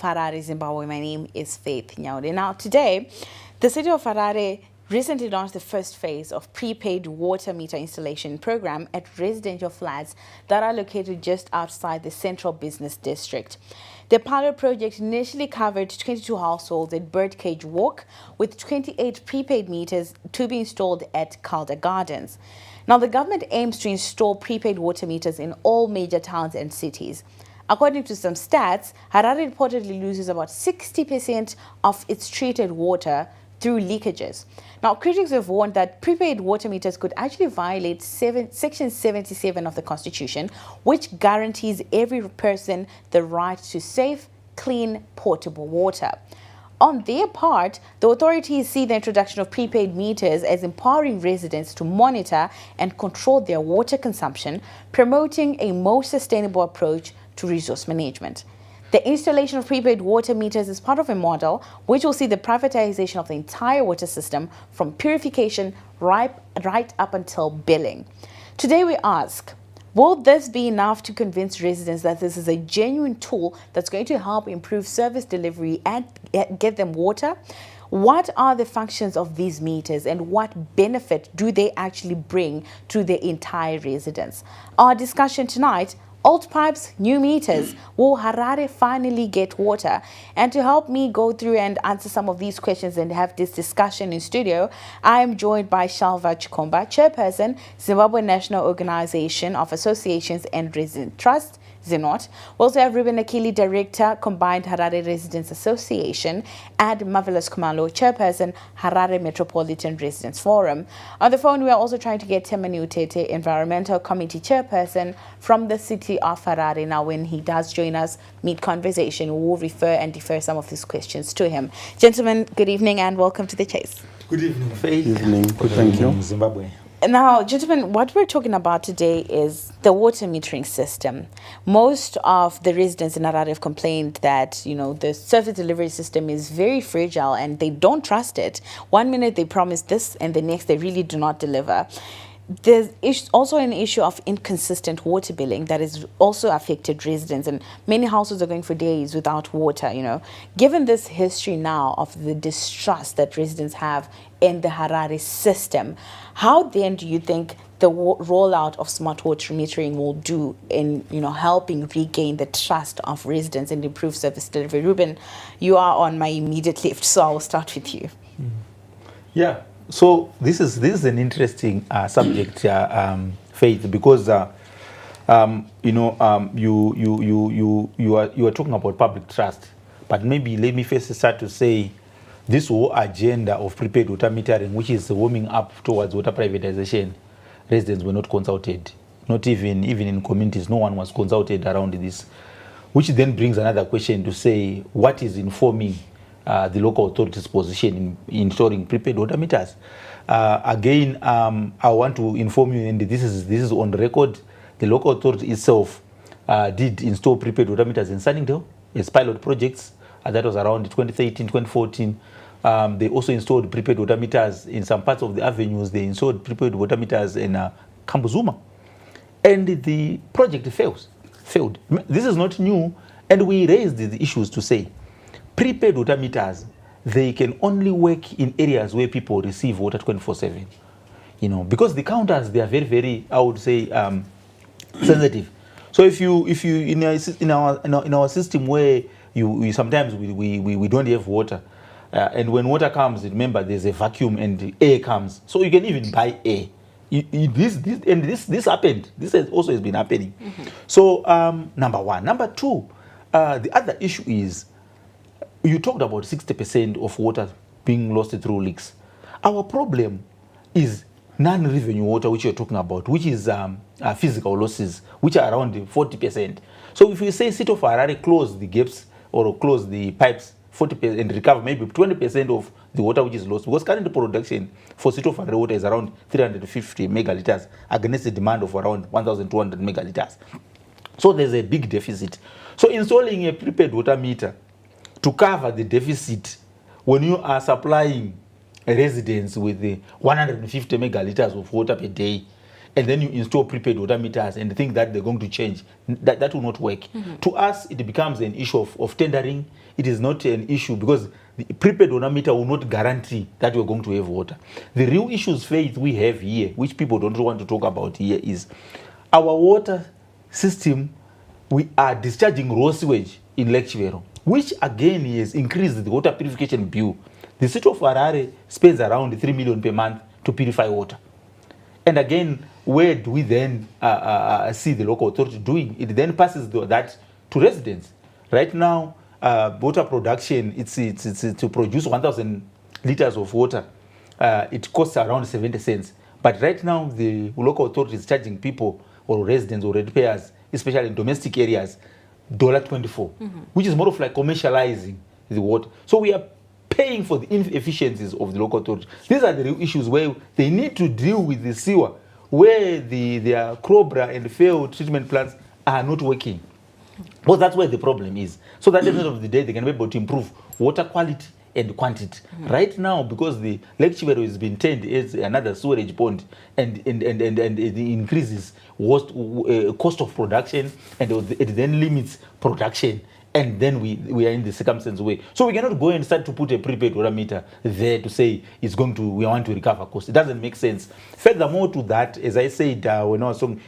Harare, Zimbabwe. My name is Faith Nyaude. Now, today, the city of Harare recently launched the first phase of prepaid water meter installation program at residential flats that are located just outside the central business district. The pilot project initially covered 22 households at Birdcage Walk, with 28 prepaid meters to be installed at Calder Gardens. Now, the government aims to install prepaid water meters in all major towns and cities. According to some stats, Harare reportedly loses about 60% of its treated water through leakages. Now, critics have warned that prepaid water meters could actually violate Section 77 of the Constitution, which guarantees every person the right to safe, clean, portable water. On their part, the authorities see the introduction of prepaid meters as empowering residents to monitor and control their water consumption, promoting a more sustainable approach to resource management. The installation of prepaid water meters is part of a model which will see the privatization of the entire water system from purification right up until billing. Today we ask, will this be enough to convince residents that this is a genuine tool that's going to help improve service delivery and get them water? What are the functions of these meters and what benefit do they actually bring to the entire residents? Our discussion tonight: old pipes, new meters. Will Harare finally get water? And to help me go through and answer some of these questions and have this discussion in studio, I am joined by Shalva Chikomba, Chairperson, Zimbabwe National Organization of Associations and Resident Trust, ZINOT. We also have Ruben Akili, Director, Combined Harare Residents Association, and Marvelous Kumalo, Chairperson, Harare Metropolitan Residents Forum. On the phone, we are also trying to get Temani Utete, Environmental Committee Chairperson from the city of Harare. Now, when he does join us mid-conversation, we will refer and defer some of these questions to him. Gentlemen, good evening and welcome to the chase. Good evening, Faith. Good evening. Good, thank you. Zimbabwe. Now, gentlemen, what we're talking about today is the water metering system. Most of the residents in Harare have complained that, the service delivery system is very fragile and they don't trust it. 1 minute they promise this and the next they really do not deliver. There's also an issue of inconsistent water billing that has also affected residents, and many households are going for days without water, Given this history now of the distrust that residents have in the Harare system, how then do you think the rollout of smart water metering will do in, helping regain the trust of residents and improve service delivery? Ruben, you are on my immediate left, so I'll start with you. Yeah. So this is an interesting subject, Faith, because you are talking about public trust, but maybe let me first start to say this whole agenda of prepaid water metering, which is warming up towards water privatization, residents were not consulted, not even in communities. No one was consulted around this, which then brings another question to say, what is informing the local authorities' position in installing prepaid water meters? Again, I want to inform you, and this is on record. The local authority itself did install prepaid water meters in Sunningdale as pilot projects. That was around 2013, 2014. They also installed prepaid water meters in some parts of the avenues. They installed prepaid water meters in Kambuzuma, and the project failed. This is not new, and we raised the issues to say, prepaid water meters, they can only work in areas where people receive water 24/7. Because the counters, they are very, very, I would say, sensitive. So if you in our system where you sometimes we don't have water, and when water comes, remember there's a vacuum and air comes, so you can even buy air. This happened. This has also been happening. Mm-hmm. So number one. Number two, the other issue is, you talked about 60% of water being lost through leaks. Our problem is non-revenue water, which you're talking about, which is physical losses, which are around 40%. So if you say City of Harare close the gaps or close the pipes 40% and recover maybe 20% of the water which is lost, because current production for City of Harare water is around 350 megaliters against the demand of around 1,200 megaliters. So there's a big deficit. So installing a prepaid water meter to cover the deficit when you are supplying residents with 150 megaliters of water per day and then you install prepaid water meters and think that they're going to change. That will not work. To us, it becomes an issue of tendering. It is not an issue because the prepaid water meter will not guarantee that we're going to have water. The real issues, Faith, we have here, which people don't want to talk about here, is our water system. We are discharging raw sewage in Lake Chivero, which again has increased the water purification bill. The city of Harare spends around 3 million per month to purify water. And again, where do we then see the local authority doing? It then passes that to residents. Right now, water production, it's to produce 1,000 liters of water. It costs around 70 cents. But right now, the local authority is charging people or residents or ratepayers, especially in domestic areas, $24, which is more of like commercializing the water. So we are paying for the inefficiencies of the local authority. These are the real issues where they need to deal with the sewer, where their Cobra and failed treatment plants are not working. Well, that's where the problem is. So that at the end of the day, they can be able to improve water quality and quantity. Right now, because the Lake Chivero has been turned as another sewerage pond, and it increases cost of production, and it then limits production. And then we are in the circumstance way. So we cannot go and start to put a prepaid water meter there to say we want to recover cost. It doesn't make sense. Furthermore to that, as I said when I was talking,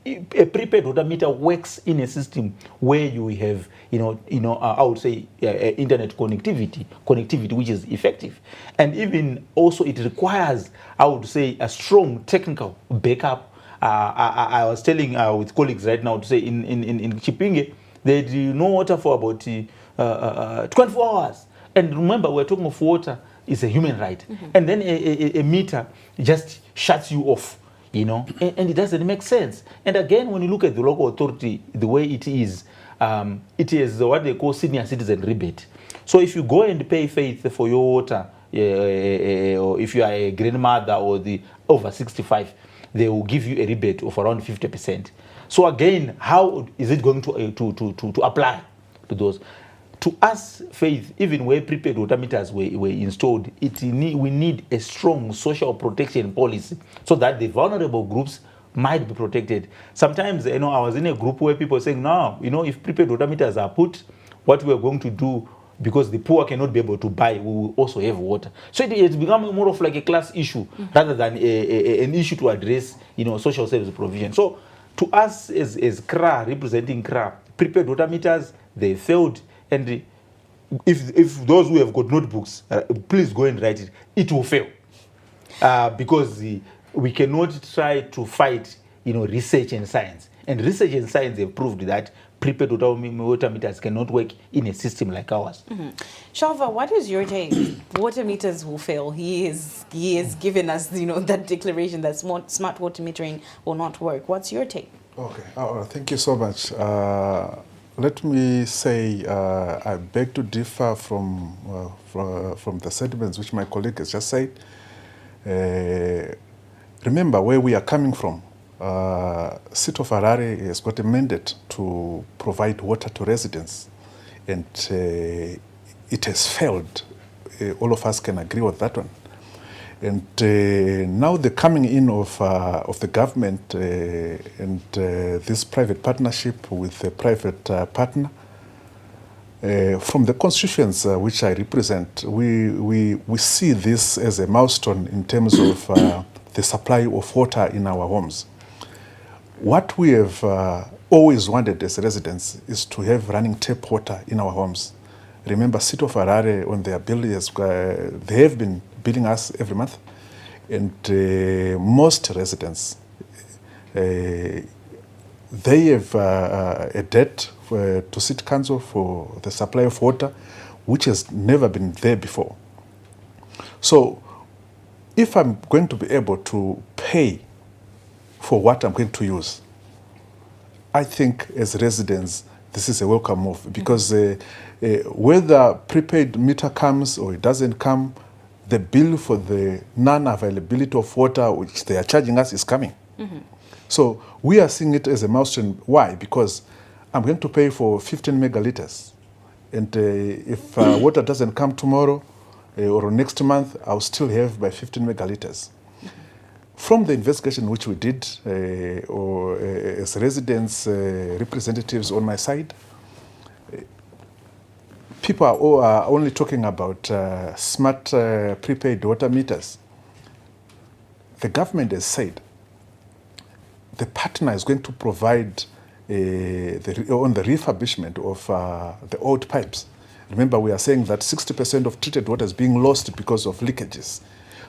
a prepaid water meter works in a system where you have, I would say internet connectivity which is effective. And even also it requires, I would say, a strong technical backup. I was telling with colleagues right now to say in Chipinge, they do no water for about 24 hours. And remember, we're talking of water is a human right. And then a meter just shuts you off, and it doesn't make sense. And again, when you look at the local authority, the way it is what they call senior citizen rebate. So if you go and pay Faith for your water, or if you are a grandmother or the over 65, they will give you a rebate of around 50%. So again, how is it going to apply to those? To us, Faith, even where prepaid water meters were installed, we need a strong social protection policy so that the vulnerable groups might be protected. Sometimes, I was in a group where people are saying, no, if prepaid water meters are put, what we are going to do, because the poor cannot be able to buy, we will also have water. So it's become more of like a class issue rather than an issue to address, social service provision. So to us as CRA, representing CRA, prepaid water meters, they failed. And if those who have got notebooks, please go and write it. It will fail. Because we cannot try to fight, research and science. And research and science have proved that prepaid water meters cannot work in a system like ours. Shalva, what is your take? Water meters will fail. He has given us, that declaration that smart water metering will not work. What's your take? Okay. Thank you so much. Let me say I beg to differ from the sentiments which my colleague has just said. Remember where we are coming from. City of Harare has got a mandate to provide water to residents, and it has failed. All of us can agree with that one. And now the coming in of the government and this private partnership with a private partner, from the constituents which I represent, we see this as a milestone in terms of the supply of water in our homes. What we have always wanted as residents is to have running tap water in our homes. Remember, City of Harare, on their bill, they have been billing us every month, and most residents, they have a debt to City Council for the supply of water, which has never been there before. So, if I'm going to be able to pay for what I'm going to use, I think as residents, this is a welcome move, because whether prepaid meter comes or it doesn't come, the bill for the non-availability of water which they are charging us is coming. So we are seeing it as a milestone. Why? Because I'm going to pay for 15 megaliters. And if water doesn't come tomorrow or next month, I'll still have by 15 megaliters. From the investigation which we did, as residents, representatives on my side, people are only talking about smart prepaid water meters. The government has said the partner is going to provide on the refurbishment of the old pipes. Remember, we are saying that 60% of treated water is being lost because of leakages.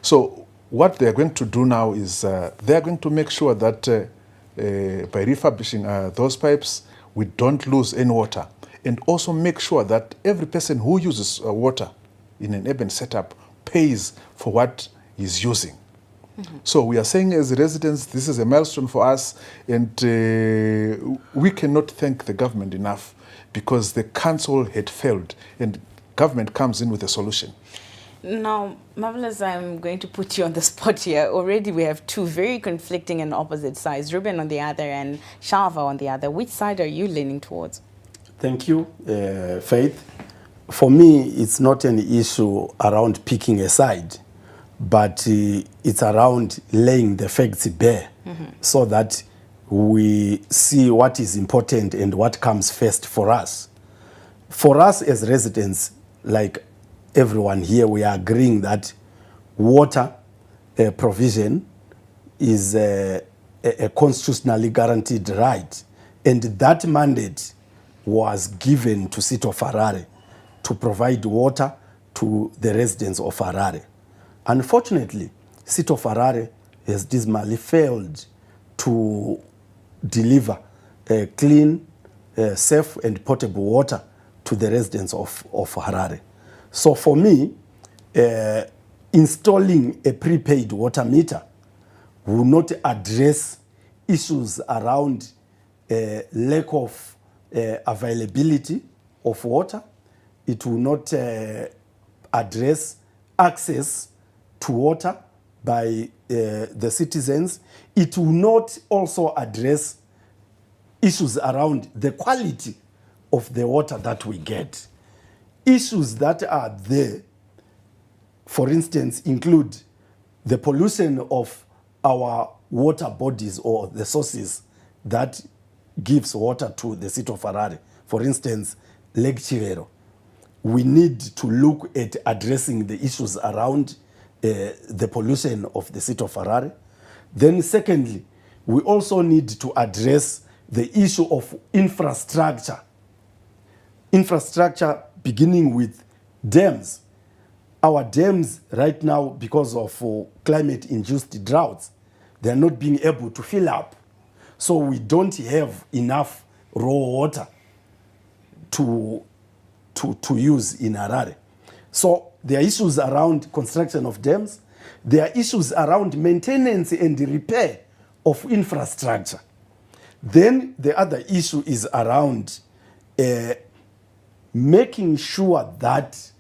So what they are going to do now is they are going to make sure that by refurbishing those pipes, we don't lose any water, and also make sure that every person who uses water in an urban setup pays for what he's using. So we are saying as residents, this is a milestone for us, and we cannot thank the government enough, because the council had failed and government comes in with a solution. Now, Marvelous, I'm going to put you on the spot here. Already we have two very conflicting and opposite sides, Ruben on the other and Shalva on the other. Which side are you leaning towards? Thank you, Faith. For me, it's not an issue around picking a side, but it's around laying the facts bare, so that we see what is important and what comes first for us. For us as residents, like everyone here, we are agreeing that water provision is a constitutionally guaranteed right, and that mandate was given to City of Harare to provide water to the residents of Harare. Unfortunately, City of Harare has dismally failed to deliver clean, safe and potable water to the residents of Harare. So for me, installing a prepaid water meter will not address issues around lack of availability of water. It will not address access to water by the citizens. It will not also address issues around the quality of the water that we get. Issues that are there, for instance, include the pollution of our water bodies or the sources that gives water to the City of Harare. For instance, Lake Chivero. We need to look at addressing the issues around the pollution of the City of Harare. Then secondly, we also need to address the issue of infrastructure. Infrastructure beginning with dams. Our dams right now, because of climate-induced droughts, they are not being able to fill up. So we don't have enough raw water to use in Harare. So there are issues around construction of dams. There are issues around maintenance and repair of infrastructure. Then the other issue is around making sure that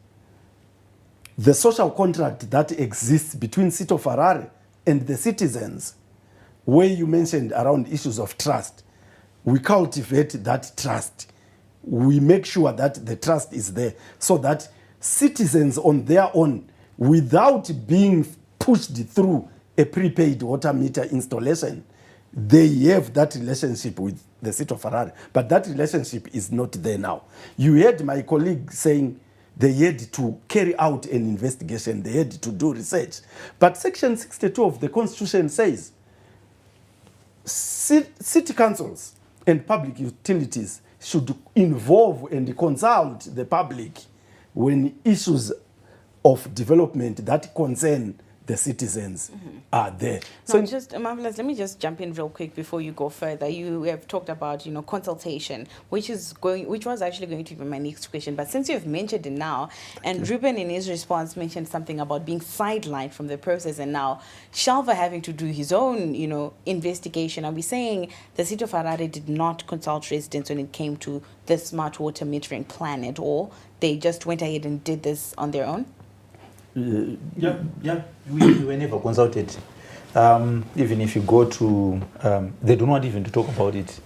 the social contract that exists between City of Harare and the citizens, where you mentioned around issues of trust, we cultivate that trust. We make sure that the trust is there so that citizens on their own, without being pushed through a prepaid water meter installation, they have that relationship with the City of Harare. But that relationship is not there now. You heard my colleague saying they had to carry out an investigation, they had to do research. But Section 62 of the Constitution says city councils and public utilities should involve and consult the public when issues of development that concern the citizens are there. So just Marvelous, let me just jump in real quick before you go further. You have talked about, consultation, which was actually going to be my next question. But since you have mentioned it now, and Ruben in his response mentioned something about being sidelined from the process, and now Shalva having to do his own, investigation. Are we saying the City of Harare did not consult residents when it came to the smart water metering plan at all? They just went ahead and did this on their own? We were never consulted. Even if you go to, they do not even talk about it.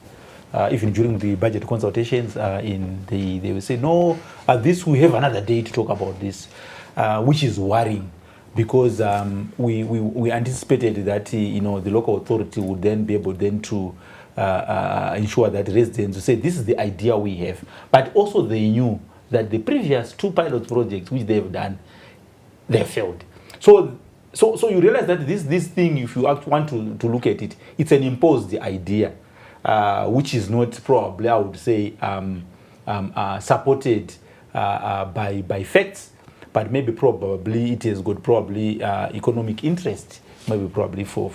Even during the budget consultations, they will say, no, this we have another day to talk about this, which is worrying. because we anticipated that the local authority would then be able then to ensure that residents say this is the idea we have, but also they knew that the previous 2 pilot projects which they have done, they failed. So you realize that this thing, if you want to look at it, it's an imposed idea, which is not probably, I would say, supported by facts, but maybe probably it has got probably economic interest, maybe probably for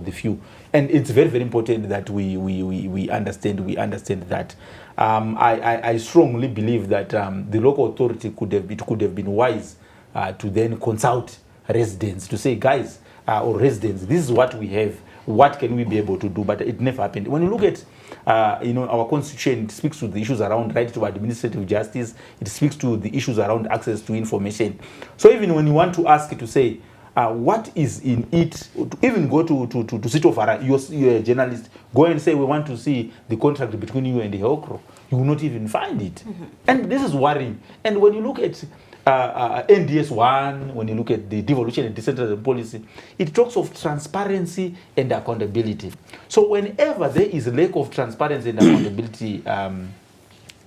the few. And it's very, very important that we understand that. I strongly believe that the local authority could have been wise to then consult residents to say, guys, or residents, this is what we have, what can we be able to do? But it never happened. When you look at our constitution, it speaks to the issues around right to administrative justice, it speaks to the issues around access to information. So even when you want to ask to say what is in it, even go to City of Harare, you're a journalist, go and say we want to see the contract between you and the Helcro, you will not even find it. And this is worrying. And when you look at NDS1, when you look at the devolution and decentralization policy, it talks of transparency and accountability. So whenever there is a lack of transparency and accountability,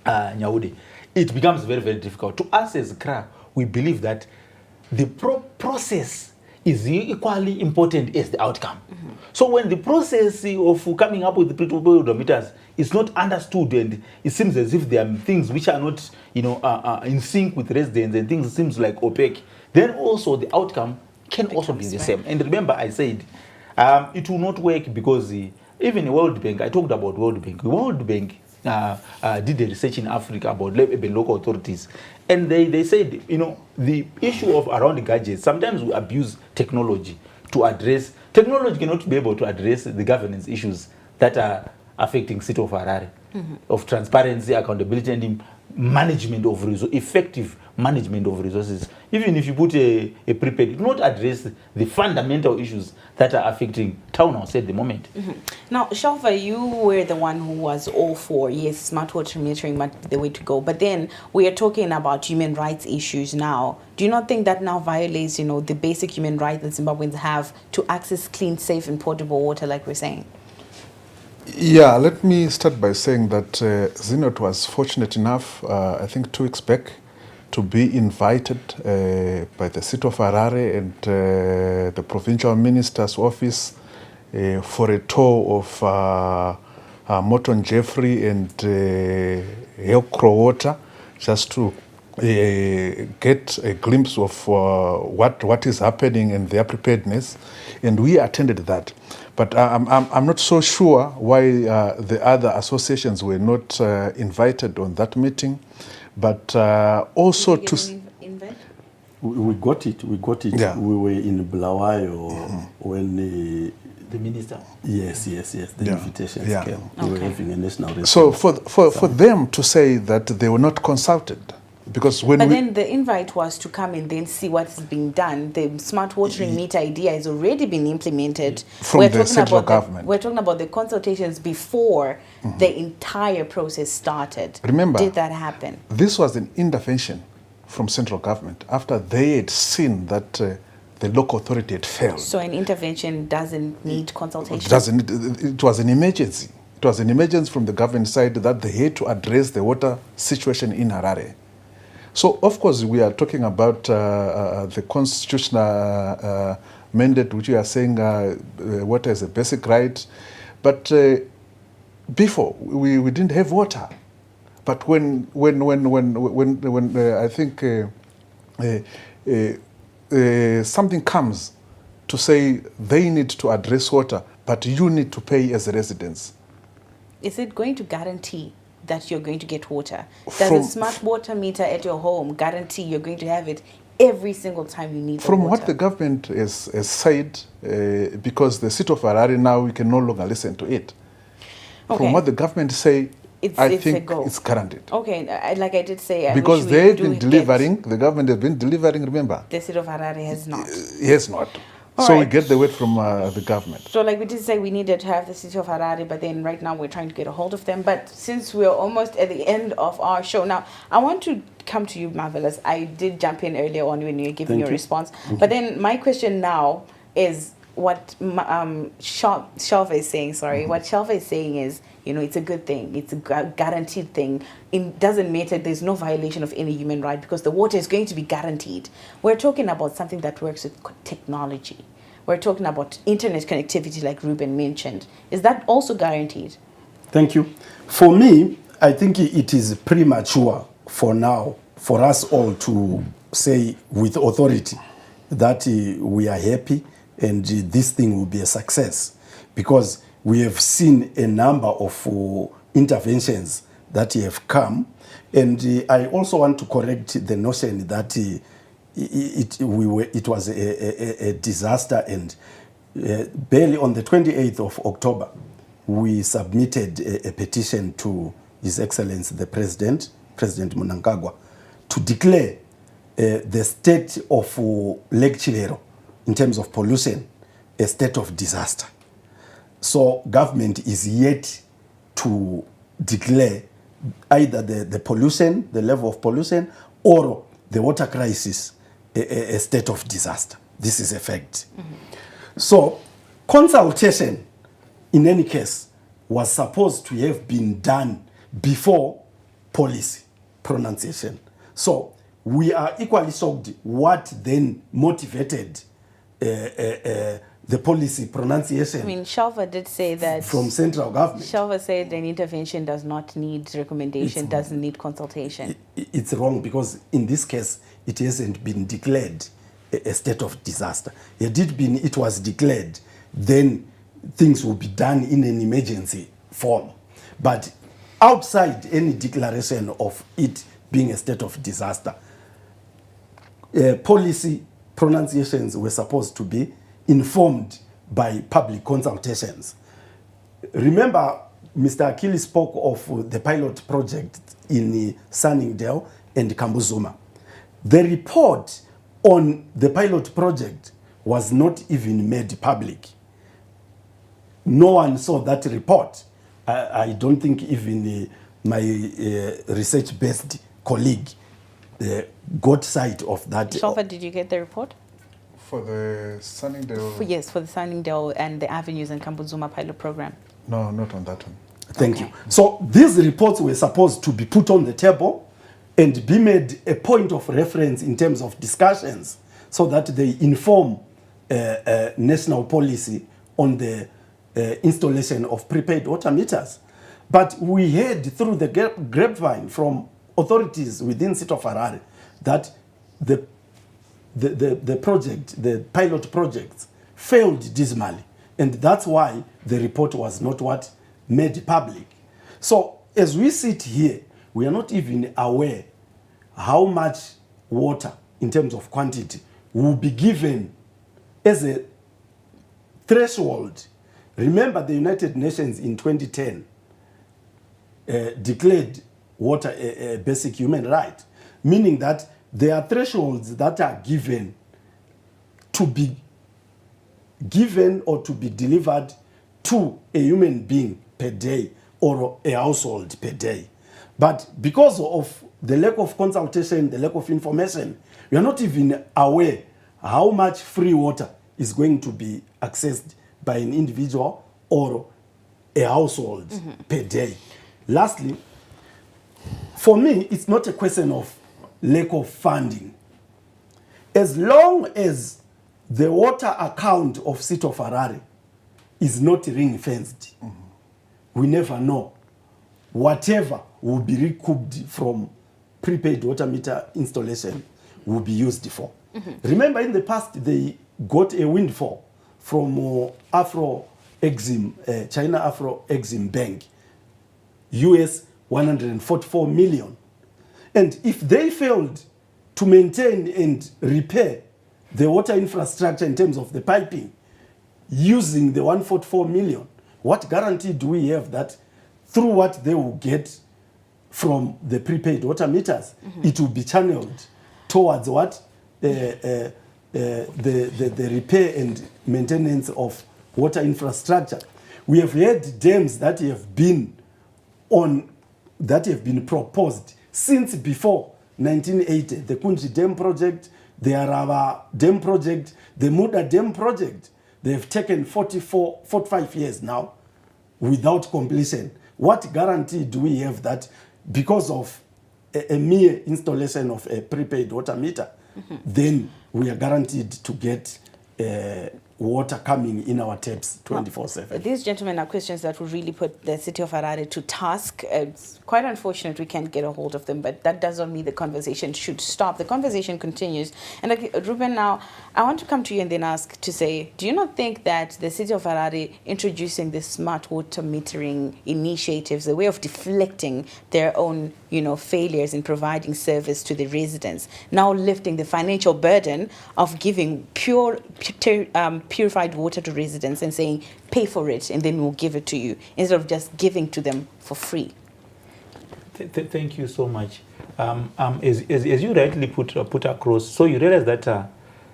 Nyaudi, it becomes very, very difficult. To us as CRA, we believe that the process is equally important as the outcome. So when the process of coming up with the prepaid odometers is not understood, and it seems as if there are things which are not, in sync with residents, and things seems like opaque, then also the outcome can also be the same. And remember, I said it will not work because even World Bank, I talked about World Bank. World Bank did a research in Africa about local authorities, and they said, the issue of around the gadgets, sometimes we abuse technology to address. Technology cannot be able to address the governance issues that are affecting City of Harare, of transparency, accountability, and management of resources, effective management of resources. Even if you put a prepaid, it will not address the fundamental issues that are affecting townhouse at the moment. Now, Shalva, you were the one who was all for, yes, smart water metering might be the way to go. But then we are talking about human rights issues now. Do you not think that now violates, the basic human rights that Zimbabweans have to access clean, safe, and potable water, like we're saying? Yeah, let me start by saying that Zinot was fortunate enough, I think 2 weeks back, to be invited by the City of Harare and the Provincial Minister's Office for a tour of Morton Jeffrey and Helcro Water, just to get a glimpse of what is happening and their preparedness, and we attended that. But I'm not so sure why the other associations were not invited on that meeting. But also to we got it. Yeah. We were in Bulawayo when the minister. Yes. The invitations came. We were having a national response. So for them to say that they were not consulted. Because then the invite was to come and then see what's being done. The smart watering meter idea has already been implemented. From the central government. We're talking about the consultations before the entire process started. Remember, did that happen? This was an intervention from central government after they had seen that the local authority had failed. So an intervention doesn't need consultation? It was an emergency. It was an emergency from the government side that they had to address the water situation in Harare. So, of course, we are talking about the constitutional mandate, which we are saying water is a basic right. But before, we didn't have water. But when I think something comes to say they need to address water, but you need to pay as residents. Is it going to guarantee that you're going to get water? Does a smart water meter at your home guarantee you're going to have it every single time you need From water? what the government has said, because the City of Harare now, we can no longer listen to it. Okay. From what the government say, I think it's guaranteed. Okay, like I did say, because they've been delivering, the government has been delivering, remember? The City of Harare has not. Yes, not. So we right. get the word from the government. So, like we did say, we needed to have the city of Harare, but then right now we're trying to get a hold of them. But since we're almost at the end of our show now, I want to come to you, Marvelous. I did jump in earlier on when you were giving your response. But then my question now is what Shelva is saying, sorry. What Shelva is saying is, you know, it's a good thing. It's a guaranteed thing. It doesn't matter. There's no violation of any human right because the water is going to be guaranteed. We're talking about something that works with technology. We're talking about internet connectivity like Ruben mentioned. Is that also guaranteed? Thank you. For me, I think it is premature for now for us all to say with authority that we are happy and this thing will be a success, because we have seen a number of interventions that have come. And I also want to correct the notion that it was a disaster. And barely on the 28th of October, we submitted a petition to His Excellency the President, President Mnangagwa, to declare the state of Lake Chilero in terms of pollution a state of disaster. So government is yet to declare either the pollution, the level of pollution, or the water crisis a state of disaster. This is a fact. So consultation, in any case, was supposed to have been done before policy pronunciation. So we are equally shocked what then motivated the policy pronunciation. I mean, Shelva did say that from central government. Shelva said an intervention does not need recommendation, doesn't need consultation. It's wrong, because in this case, it hasn't been declared a state of disaster. It was declared, then things will be done in an emergency form. But outside any declaration of it being a state of disaster, policy pronunciations were supposed to be informed by public consultations. Remember, Mr. Akili spoke of the pilot project in Sunningdale and Kambuzuma. The report on the pilot project was not even made public. No one saw that report. I don't think even my research-based colleague got sight of that. Shelva, did you get the report? For the Sunningdale? Yes, for the Sunningdale and the Avenues and Kambuzuma pilot program. No, not on that one. Thank you. So these reports were supposed to be put on the table and be made a point of reference in terms of discussions, so that they inform national policy on the installation of prepaid water meters. But we heard through the grapevine from authorities within the city of Harare that the project, the pilot projects, failed dismally. And that's why the report was not made public. So as we sit here, we are not even aware how much water in terms of quantity will be given as a threshold. Remember, the United Nations in 2010 declared water a basic human right, meaning that there are thresholds that are given to be given or to be delivered to a human being per day or a household per day. But because of the lack of consultation, the lack of information, we are not even aware how much free water is going to be accessed by an individual or a household per day. Lastly, for me, it's not a question of lack of funding. As long as the water account of City of Harare is not ring-fenced, we never know. Whatever will be recouped from prepaid water meter installation will be used for. Remember, in the past, they got a windfall from China Afro-Exim Bank, US 144 million. And if they failed to maintain and repair the water infrastructure in terms of the piping using the 144 million, what guarantee do we have that through what they will get from the prepaid water meters, it will be channeled towards what? the repair and maintenance of water infrastructure. We have had dams that have been proposed since before 1980. The Kunji Dam project, the Arava Dam project, the Muda Dam project. They have taken 45 years now without completion. What guarantee do we have that because of a mere installation of a prepaid water meter, then we are guaranteed to get water coming in our taps 24/7? These gentlemen are questions that will really put the city of Harare to task. It's quite unfortunate we can't get a hold of them, but that doesn't mean the conversation should stop. The conversation continues. And Ruben, now I want to come to you and then ask to say, do you not think that the city of Harare introducing the smart water metering initiatives, a way of deflecting their own, failures in providing service to the residents, now lifting the financial burden of giving purified water to residents and saying, pay for it and then we'll give it to you, instead of just giving to them for free? Thank you so much. As you rightly put across, so you realize that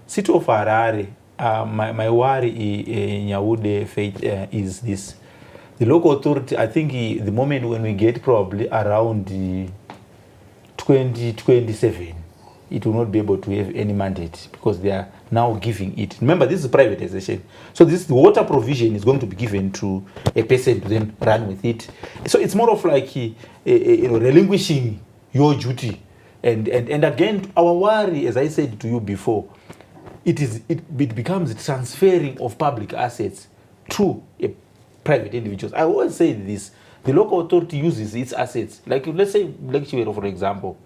city of Harare, my worry in Nyaude faith is this. The local authority, I think the moment when we get probably around 2027, it will not be able to have any mandate because they are now giving it. Remember, this is privatization. So the water provision is going to be given to a person to then run with it. So it's more of like relinquishing your duty. And again, our worry, as I said to you before, it becomes transferring of public assets to a private individuals. I always say this: the local authority uses its assets, like let's say Lake Chiwero, for example,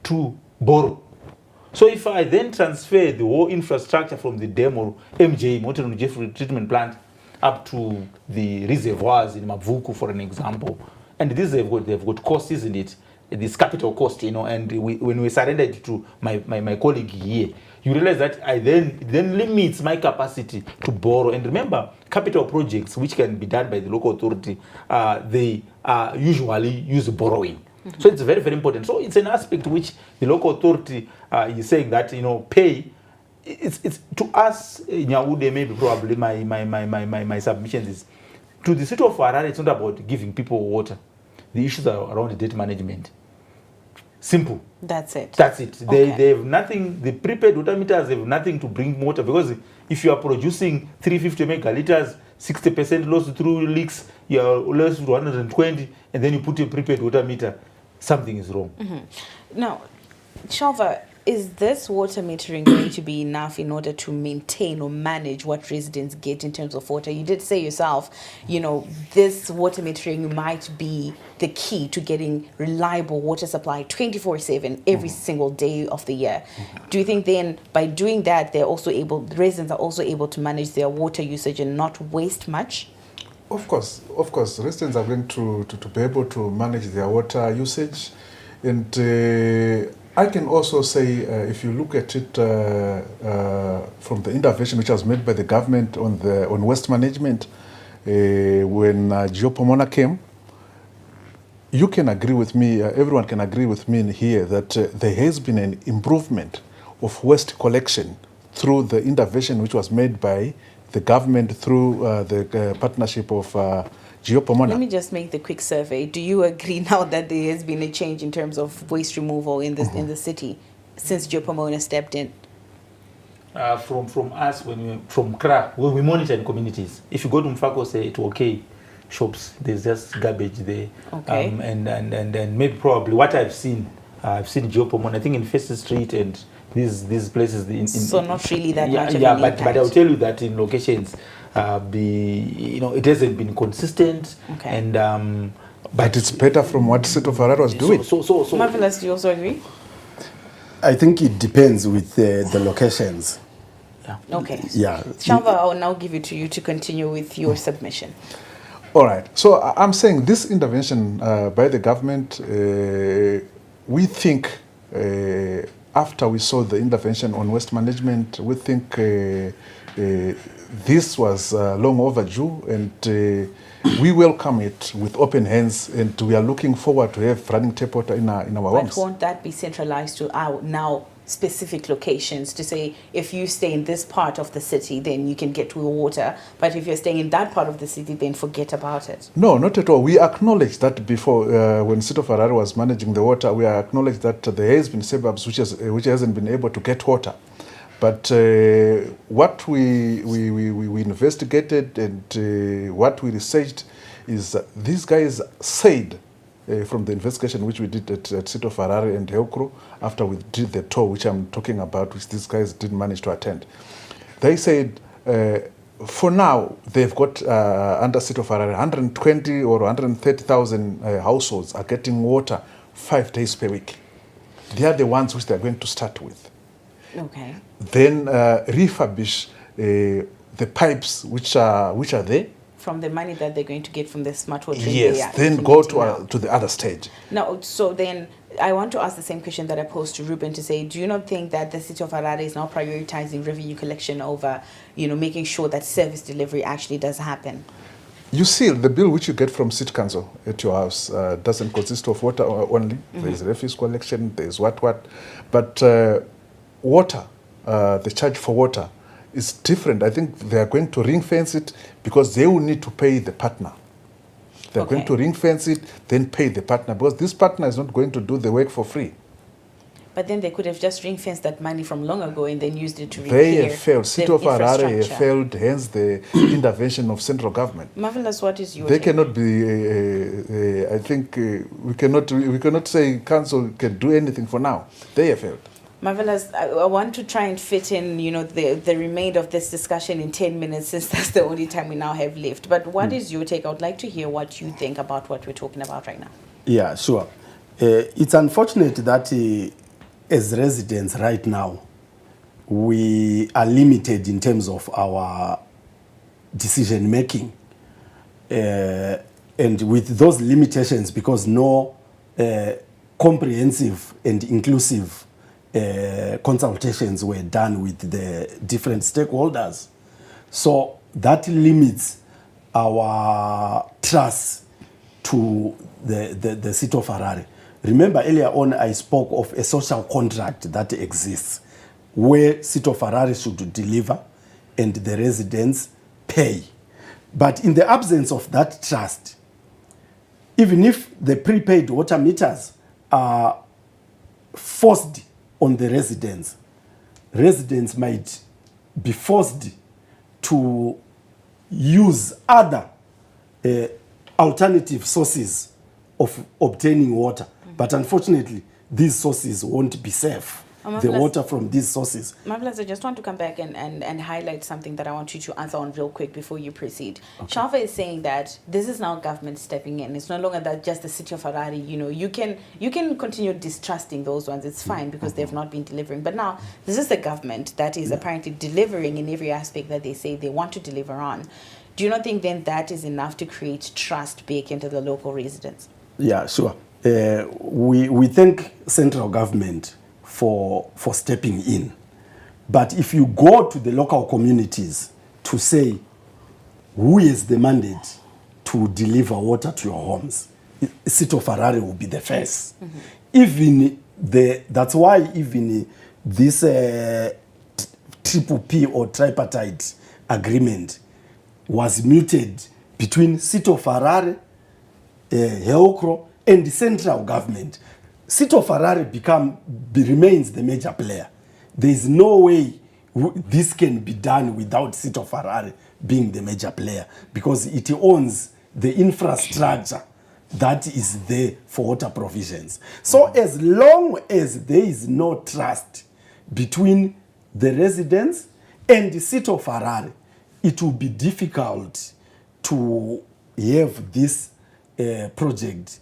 to borrow. So if I then transfer the whole infrastructure from the dam or MJ, Mountain Jeffrey Treatment Plant, up to the reservoirs in Mavuku, for an example, and these they've got cost, isn't it? This capital cost, and when we surrendered it to my colleague here, you realize that I then limits my capacity to borrow. And remember, capital projects which can be done by the local authority, they usually use borrowing. So it's very, very important. So it's an aspect which the local authority is saying that, pay. It's to us, Nyaude, maybe probably my submissions is to the city of Harare. It's not about giving people water. The issues are around debt management. Simple. That's it. That's it. Okay. They have nothing. The prepaid water meters have nothing to bring water, because if you are producing 350 megaliters, 60% lost through leaks, you are lost 120, and then you put a prepaid water meter, something is wrong. Now, Shalva, is this water metering going to be enough in order to maintain or manage what residents get in terms of water? You did say yourself, this water metering might be the key to getting reliable water supply 24/7 every single day of the year. Do you think then by doing that, residents are also able to manage their water usage and not waste much? Of course, residents are going to be able to manage their water usage. And I can also say, if you look at it from the intervention which was made by the government on waste management, when Geopomona came, you can agree with me, everyone can agree with me in here, that there has been an improvement of waste collection through the intervention which was made by the government through the partnership of Geopomona. Let me just make the quick survey. Do you agree now that there has been a change in terms of waste removal in the city since Geopomona stepped in? From us, from CRA, when we monitor in communities, if you go to Mfako, say it's okay, shops, there's just garbage there. Okay. And maybe probably what I've seen Geopomona, I think in First Street and these places. So not really that much of an impact. But I'll tell you that in locations, it hasn't been consistent. Okay. And but it's better from what City of Harare was doing. So Marvelous, do you also agree? I think it depends with the locations. Yeah. Okay. Yeah. Shalva, I'll now give it to you to continue with your submission. All right. So I'm saying this intervention by the government, we think, after we saw the intervention on waste management, we think this was long overdue, and we welcome it with open hands, and we are looking forward to have running tap water in our homes. But won't that be centralized to our now specific locations to say, if you stay in this part of the city, then you can get to water, but if you're staying in that part of the city, then forget about it? No, not at all. We acknowledge that before, when City of Harare was managing the water, we acknowledged that there has been suburbs which hasn't been able to get water. But what we investigated and what we researched is these guys said, from the investigation which we did at City of Harare and Heukro, after we did the tour, which I'm talking about, which these guys didn't manage to attend, they said, for now, they've got, under City of Harare, 120 or 130,000 households are getting water 5 days per week. They are the ones which they're going to start with. Okay. Then refurbish the pipes which are there. From the money that they're going to get from the smart water. Yes, then go to the other stage. Now, so then I want to ask the same question that I posed to Ruben to say, do you not think that the City of Harare is now prioritizing revenue collection over, making sure that service delivery actually does happen? You see, the bill which you get from City Council at your house doesn't consist of water only. Mm-hmm. There's refuse collection, there's what. But water, the charge for water, is different. I think they are going to ring fence it because they will need to pay the partner. They're going to ring fence it, then pay the partner, because this partner is not going to do the work for free. But then they could have just ring fenced that money from long ago and then used it to repair. They have failed. City of Harare have failed, hence the intervention of central government. Marvelous, what is your They take? cannot be, I think we cannot say council can do anything for now. They have failed. Marvelous, I want to try and fit in, the remainder of this discussion in 10 minutes, since that's the only time we now have left. But what is your take? I would like to hear what you think about what we're talking about right now. Yeah, sure. It's unfortunate that as residents right now, we are limited in terms of our decision making. And with those limitations, because no comprehensive and inclusive consultations were done with the different stakeholders. So that limits our trust to the City of Harare. Remember, earlier on I spoke of a social contract that exists where City of Harare should deliver and the residents pay. But in the absence of that trust, even if the prepaid water meters are forced on the residents might be forced to use other alternative sources of obtaining water. But unfortunately, these sources won't be safe. The water from these sources. Marvelous, I just want to come back and highlight something that I want you to answer on real quick before you proceed. Okay. Shava is saying that this is now government stepping in. It's no longer that just the City of Harare, you can continue distrusting those ones. It's fine because they've not been delivering. But now this is the government that is apparently delivering in every aspect that they say they want to deliver on. Do you not think then that is enough to create trust back into the local residents? Yeah, sure. We thank central government for stepping in. But if you go to the local communities to say who is the mandate to deliver water to your homes, City of Harare will be the first. That's why even this triple P or tripartite agreement was muted between City of Harare, Heukro, and the central government. City of Harare remains the major player. There is no way this can be done without City of Harare being the major player, because it owns the infrastructure that is there for water provisions. So as long as there is no trust between the residents and the City of Harare, it will be difficult to have this project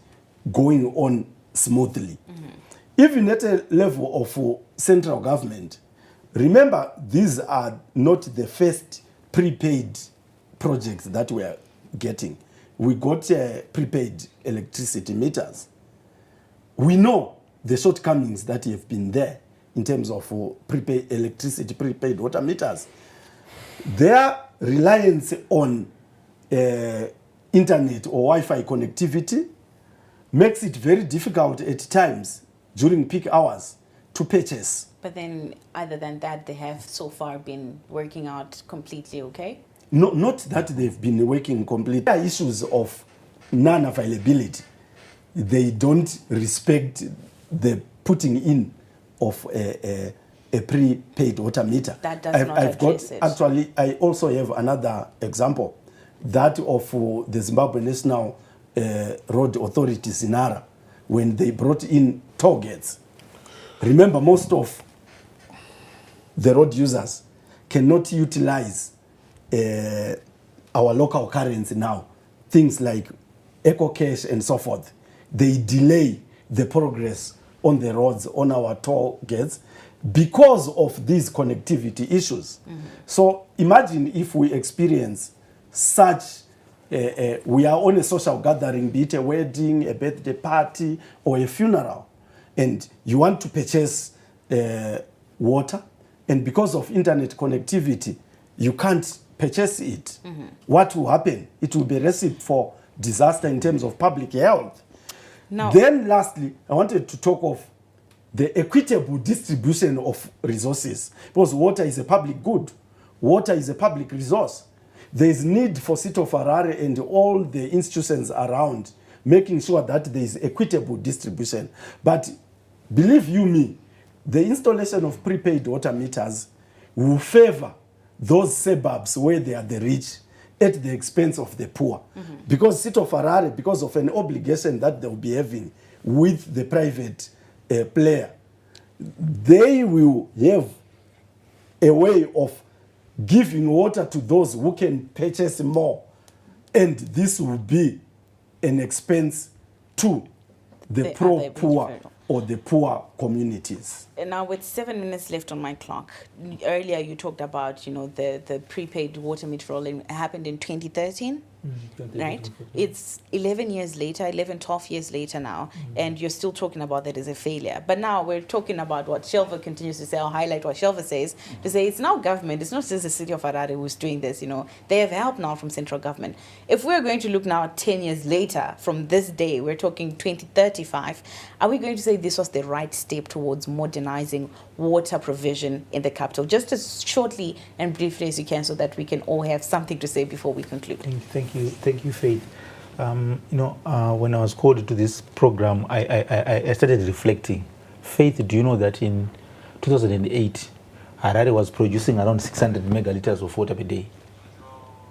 going on smoothly. Even at a level of central government, remember, these are not the first prepaid projects that we are getting. We got prepaid electricity meters. We know the shortcomings that have been there in terms of prepaid electricity, prepaid water meters. Their reliance on internet or Wi-Fi connectivity, makes it very difficult at times during peak hours to purchase. But then, other than that, they have so far been working out completely okay? No, not that they've been working completely. There are issues of non-availability. They don't respect the putting in of a prepaid water meter. That does not address it. Actually, I also have another example, that of the Zimbabwe National Road Authorities in Harare, when they brought in toll gates. Remember, most of the road users cannot utilize our local currency now. Things like EcoCash and so forth. They delay the progress on the roads, on our toll gates, because of these connectivity issues. So imagine if we experience such, we are on a social gathering, be it a wedding, a birthday party, or a funeral, and you want to purchase water, and because of internet connectivity, you can't purchase it. What will happen? It will be a recipe for disaster in terms of public health. No. Then lastly, I wanted to talk of the equitable distribution of resources, because water is a public good. Water is a public resource. There is need for City of Harare and all the institutions around making sure that there is equitable distribution. But believe you me, the installation of prepaid water meters will favor those suburbs where they are the rich at the expense of the poor. Because City of Harare, because of an obligation that they will be having with the private player, they will have a way of giving water to those who can purchase more. And this will be an expense to the poor or the poor communities. And now, with 7 minutes left on my clock, earlier you talked about, the prepaid water meter rolling happened in 2013. Right? It's 11 years later, 11, 12 years later now, and you're still talking about that as a failure. But now we're talking about what Shelva continues to say, or highlight what Shelva says, to say it's now government, it's not just the City of Harare who's doing this, They have help now from central government. If we're going to look now 10 years later from this day, we're talking 2035, are we going to say this was the right step towards modernizing water provision in the capital? Just as shortly and briefly as you can, so that we can all have something to say before we conclude. Thank you, Faith. When I was called to this program, I started reflecting. Faith, do you know that in 2008, Harare was producing around 600 megaliters of water per day?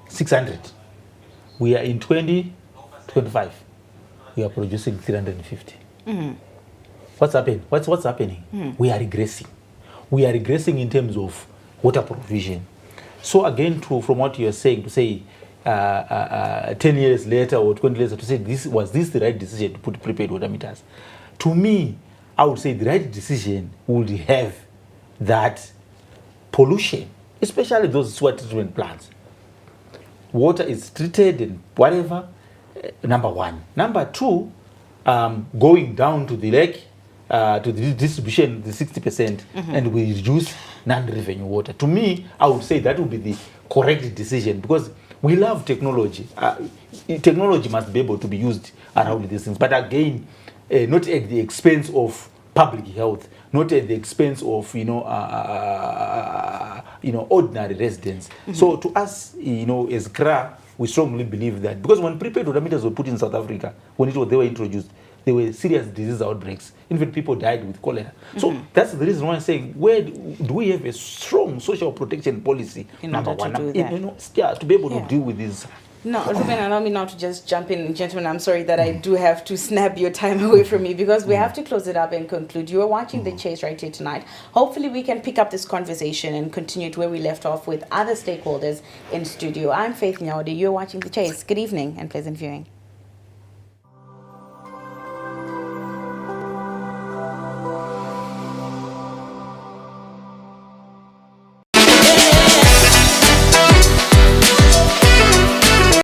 600. We are in 2025. We are producing 350. What's happening? What's happening? We are regressing. We are regressing in terms of water provision. So again, from what you are saying, to say 10 years later or 20 years later, to say was this the right decision to put prepaid water meters? To me, I would say the right decision would have that pollution, especially those sewer treatment plants. Water is treated and whatever, number one. Number two, going down to the lake, to the distribution, the 60%, and we reduce non-revenue water. To me, I would say that would be the correct decision, because we love technology. Technology must be able to be used around these things, but again, not at the expense of public health, not at the expense of ordinary residents. So to us, as CRA, we strongly believe that, because when prepaid water meters were put in South Africa, when they were introduced, there were serious disease outbreaks. Even people died with cholera. So that's the reason why I'm saying, where do we have a strong social protection policy? Number one, to be able to deal with this. No, Ruben, allow me now to just jump in. Gentlemen, I'm sorry that I do have to snap your time away from me, because we have to close it up and conclude. You are watching The Chase right here tonight. Hopefully we can pick up this conversation and continue to where we left off with other stakeholders in studio. I'm Faith Nyawde. You're watching The Chase. Good evening and pleasant viewing.